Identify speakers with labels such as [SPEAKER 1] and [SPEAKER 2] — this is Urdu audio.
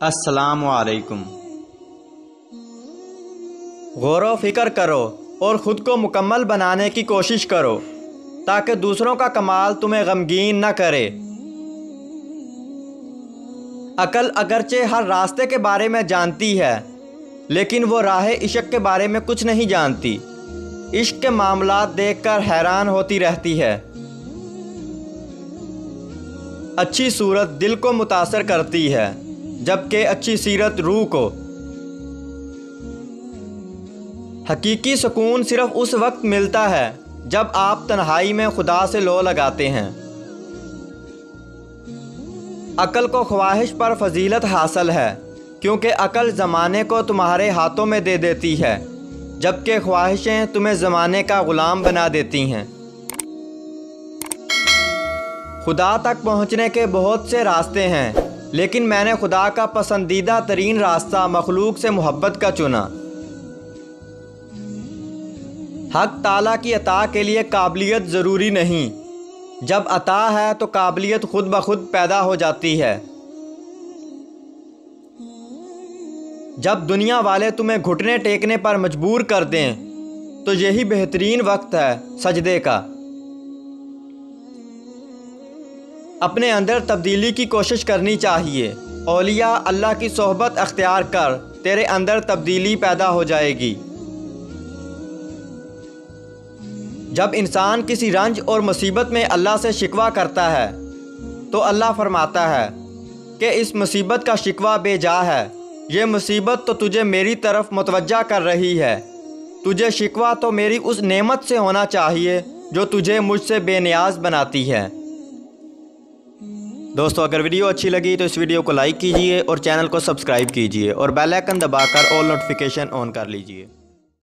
[SPEAKER 1] السلام علیکم۔
[SPEAKER 2] غور و فکر کرو اور خود کو مکمل بنانے کی کوشش کرو تاکہ دوسروں کا کمال تمہیں غمگین نہ کرے۔ عقل اگرچہ ہر راستے کے بارے میں جانتی ہے لیکن وہ راہ عشق کے بارے میں کچھ نہیں جانتی۔ عشق کے معاملات دیکھ کر حیران ہوتی رہتی ہے۔ اچھی صورت دل کو متاثر کرتی ہے جبکہ اچھی سیرت روح کو۔ حقیقی سکون صرف اس وقت ملتا ہے جب آپ تنہائی میں خدا سے لو لگاتے ہیں۔ عقل کو خواہش پر فضیلت حاصل ہے کیونکہ عقل زمانے کو تمہارے ہاتھوں میں دے دیتی ہے جبکہ خواہشیں تمہیں زمانے کا غلام بنا دیتی ہیں۔ خدا تک پہنچنے کے بہت سے راستے ہیں لیکن میں نے خدا کا پسندیدہ ترین راستہ مخلوق سے محبت کا چنا۔ حق تعالیٰ کی عطا کے لیے قابلیت ضروری نہیں، جب عطا ہے تو قابلیت خود بخود پیدا ہو جاتی ہے۔ جب دنیا والے تمہیں گھٹنے ٹیکنے پر مجبور کر دیں تو یہی بہترین وقت ہے سجدے کا۔ اپنے اندر تبدیلی کی کوشش کرنی چاہیے۔ اولیاء اللہ کی صحبت اختیار کر تیرے اندر تبدیلی پیدا ہو جائے گی۔ جب انسان کسی رنج اور مصیبت میں اللہ سے شکوہ کرتا ہے تو اللہ فرماتا ہے کہ اس مصیبت کا شکوہ بے جا ہے، یہ مصیبت تو تجھے میری طرف متوجہ کر رہی ہے، تجھے شکوہ تو میری اس نعمت سے ہونا چاہیے جو تجھے مجھ سے بے نیاز بناتی ہے۔ دوستو اگر ویڈیو اچھی لگی تو اس ویڈیو کو لائک کیجئے اور چینل کو سبسکرائب کیجئے اور بیل آئیکن دبا کر آل نوٹیفیکیشن آن کر لیجئے۔